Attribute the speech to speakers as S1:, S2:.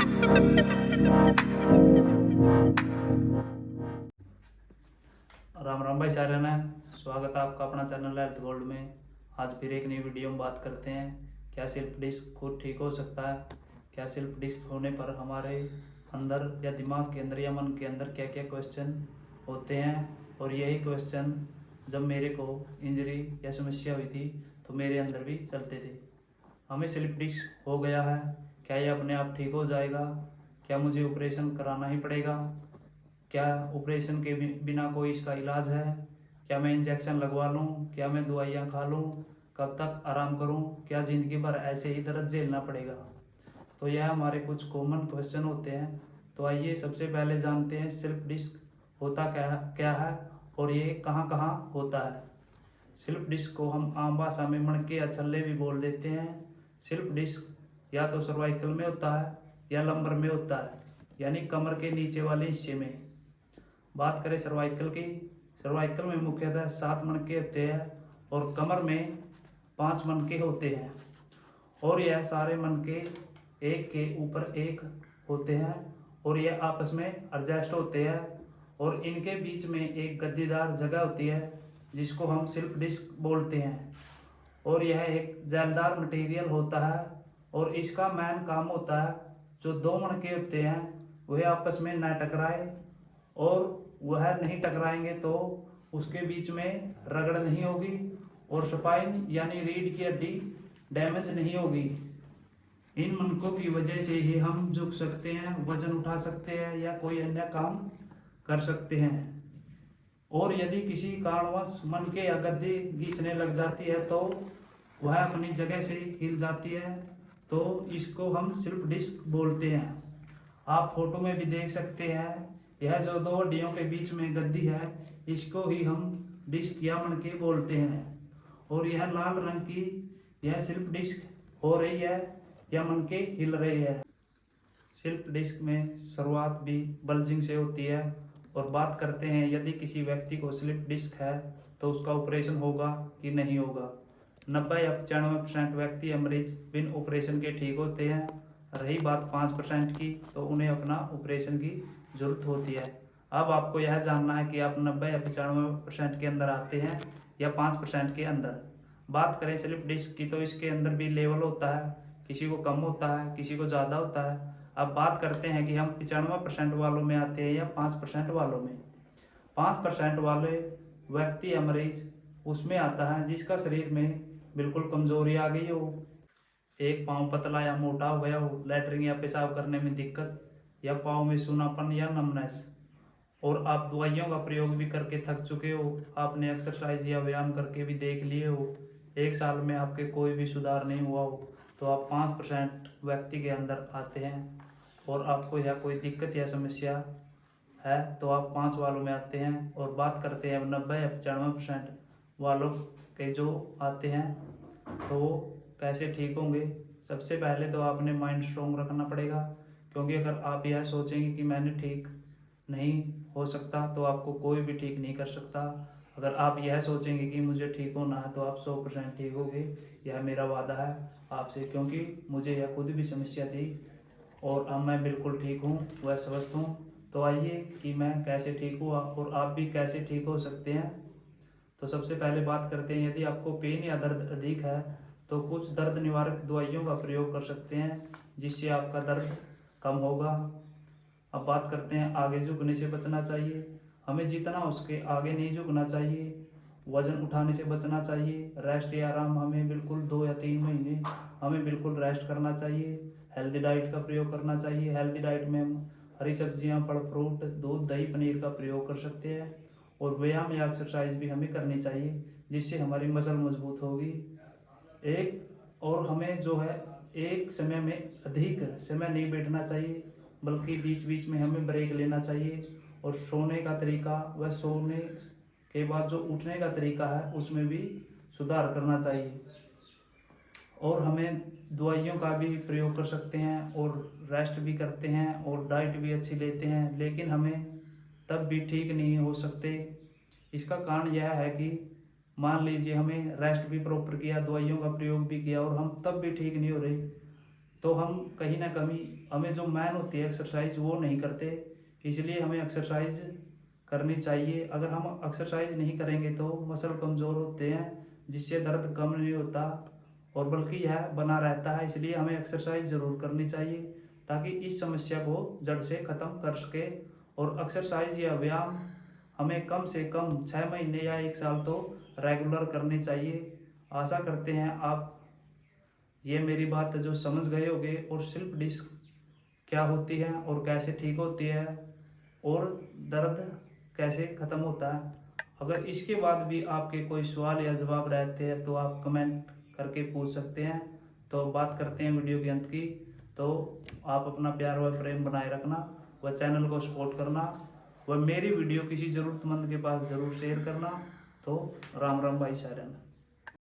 S1: राम राम भाई सारे ने स्वागत है आपका अपना चैनल हेल्थ गोल्ड में। आज फिर एक नई वीडियो में बात करते हैं, क्या स्लिप डिस्क खुद ठीक हो सकता है? क्या स्लिप डिस्क होने पर हमारे अंदर या दिमाग के अंदर या मन के अंदर क्या क्या क्वेश्चन होते हैं? और यही क्वेश्चन जब मेरे को इंजरी या समस्या हुई थी तो मेरे अंदर भी चलते थे। हमें स्लिप डिस्क हो गया है, क्या ये अपने आप ठीक हो जाएगा? क्या मुझे ऑपरेशन कराना ही पड़ेगा? क्या ऑपरेशन के बिना कोई इसका इलाज है? क्या मैं इंजेक्शन लगवा लूँ? क्या मैं दवाइयाँ खा लूँ? कब तक आराम करूँ? क्या ज़िंदगी भर ऐसे ही दर्द झेलना पड़ेगा? तो यह हमारे कुछ कॉमन क्वेश्चन होते हैं। तो आइए सबसे पहले जानते हैं स्लिप डिस्क होता क्या है और ये कहाँ कहाँ होता है। स्लिप डिस्क को हम आम भाषा में मणके या छल्ले भी बोल देते हैं। स्लिप डिस्क या तो सर्वाइकल में होता है या लंबर में होता है, यानी कमर के नीचे वाले हिस्से में। बात करें सर्वाइकल की, सर्वाइकल में मुख्यतः 7 मणके होते हैं और कमर में 5 मणके होते हैं। और यह सारे मणके एक के ऊपर एक होते हैं और यह आपस में एडजस्ट होते हैं और इनके बीच में एक गद्दीदार जगह होती है जिसको हम स्लिप डिस्क बोलते हैं। और यह एक जैलदार मटेरियल होता है और इसका मेन काम होता है जो 2 मणके होते हैं वह आपस में न टकराए, और वह नहीं टकराएंगे तो उसके बीच में रगड़ नहीं होगी और स्पाइन यानी रीढ़ की हड्डी डैमेज नहीं होगी। इन मनकों की वजह से ही हम झुक सकते हैं, वजन उठा सकते हैं या कोई अन्य काम कर सकते हैं। और यदि किसी कारणवश मनके या गद्दी घिसने लग जाती है तो वह अपनी जगह से हिल जाती है, तो इसको हम स्लिप डिस्क बोलते हैं। आप फोटो में भी देख सकते हैं, यह जो 2 हड्डियों के बीच में गद्दी है इसको ही हम डिस्क या मणके बोलते हैं। और यह लाल रंग की यह स्लिप डिस्क हो रही है या मणके हिल रहे हैं। स्लिप डिस्क में शुरुआत भी बल्जिंग से होती है। और बात करते हैं यदि किसी व्यक्ति को स्लिप डिस्क है तो उसका ऑपरेशन होगा कि नहीं होगा। 90 या 95% व्यक्ति या मरीज बिन ऑपरेशन के ठीक होते हैं। रही बात 5% की, तो उन्हें अपना ऑपरेशन की जरूरत होती है। अब आपको यह जानना है कि आप 90 या 95% के अंदर आते हैं या 5% के अंदर। बात करें स्लिप डिस्क की तो इसके अंदर भी लेवल होता है, किसी को कम होता है, किसी को ज़्यादा होता है। अब बात करते हैं कि हम 95% वालों में आते हैं या 5% वालों में। 5% वाले व्यक्ति या मरीज उसमें आता है जिसका शरीर में बिल्कुल कमजोरी आ गई हो, एक पाँव पतला या मोटा हो गया हो, लैट्रिन या पेशाब करने में दिक्कत, या पाँव में सूनापन या नमनेस, और आप दवाइयों का प्रयोग भी करके थक चुके हो, आपने एक्सरसाइज या व्यायाम करके भी देख लिए हो, 1 साल में आपके कोई भी सुधार नहीं हुआ हो, तो आप 5% व्यक्ति के अंदर आते हैं। और आपको यह कोई दिक्कत या समस्या है तो आप 5 वालों में आते हैं। और बात करते हैं अब 90 या 95% वालों के जो आते हैं तो वो कैसे ठीक होंगे। सबसे पहले तो आपने माइंड स्ट्रोंग रखना पड़ेगा, क्योंकि अगर आप यह सोचेंगे कि मैंने ठीक नहीं हो सकता तो आपको कोई भी ठीक नहीं कर सकता। अगर आप यह सोचेंगे कि मुझे ठीक होना है तो आप 100% ठीक होगे, यह मेरा वादा है आपसे, क्योंकि मुझे यह खुद भी समस्या थी और अब मैं बिल्कुल ठीक हूँ, वह स्वस्थ हूँ। तो आइए कि मैं कैसे ठीक हुआ और आप भी कैसे ठीक हो सकते हैं। तो सबसे पहले बात करते हैं, यदि आपको पेन या दर्द अधिक है तो कुछ दर्द निवारक दवाइयों का प्रयोग कर सकते हैं जिससे आपका दर्द कम होगा। अब बात करते हैं, आगे झुकने से बचना चाहिए। हमें जितना उसके आगे नहीं झुकना चाहिए, वजन उठाने से बचना चाहिए। रेस्ट या आराम हमें बिल्कुल 2 या 3 महीने हमें बिल्कुल रेस्ट करना चाहिए। हेल्दी डाइट का प्रयोग करना चाहिए। हेल्दी डाइट में हम हरी सब्जियां, फल, फ्रूट, दूध, दही, पनीर का प्रयोग कर सकते हैं। और व्यायाम या एक्सरसाइज भी हमें करनी चाहिए जिससे हमारी मसल मजबूत होगी। और हमें जो है एक समय में अधिक समय नहीं बैठना चाहिए, बल्कि बीच बीच में हमें ब्रेक लेना चाहिए। और सोने का तरीका व सोने के बाद जो उठने का तरीका है उसमें भी सुधार करना चाहिए। और हमें दवाइयों का भी प्रयोग कर सकते हैं और रेस्ट भी करते हैं और डाइट भी अच्छी लेते हैं, लेकिन हमें तब भी ठीक नहीं हो सकते। इसका कारण यह है कि मान लीजिए हमें रेस्ट भी प्रॉपर किया, दवाइयों का प्रयोग भी किया और हम तब भी ठीक नहीं हो रहे, तो हम कहीं ना कहीं हमें जो मैन होती है एक्सरसाइज वो नहीं करते। इसलिए हमें एक्सरसाइज करनी चाहिए। अगर हम एक्सरसाइज नहीं करेंगे तो मसल कमज़ोर होते हैं, जिससे दर्द कम नहीं होता और बल्कि यह बना रहता है। इसलिए हमें एक्सरसाइज ज़रूर करनी चाहिए ताकि इस समस्या को जड़ से ख़त्म कर सके। और एक्सरसाइज या व्यायाम हमें कम से कम 6 महीने या 1 साल तो रेगुलर करनी चाहिए। आशा करते हैं आप ये मेरी बात जो समझ गए होंगे और स्लिप डिस्क क्या होती है और कैसे ठीक होती है और दर्द कैसे ख़त्म होता है। अगर इसके बाद भी आपके कोई सवाल या जवाब रहते हैं तो आप कमेंट करके पूछ सकते हैं। तो बात करते हैं वीडियो के अंत की। तो आप अपना प्यार व प्रेम बनाए रखना व चैनल को सपोर्ट करना व मेरी वीडियो किसी ज़रूरतमंद के पास ज़रूर शेयर करना। तो राम राम भाई साहब।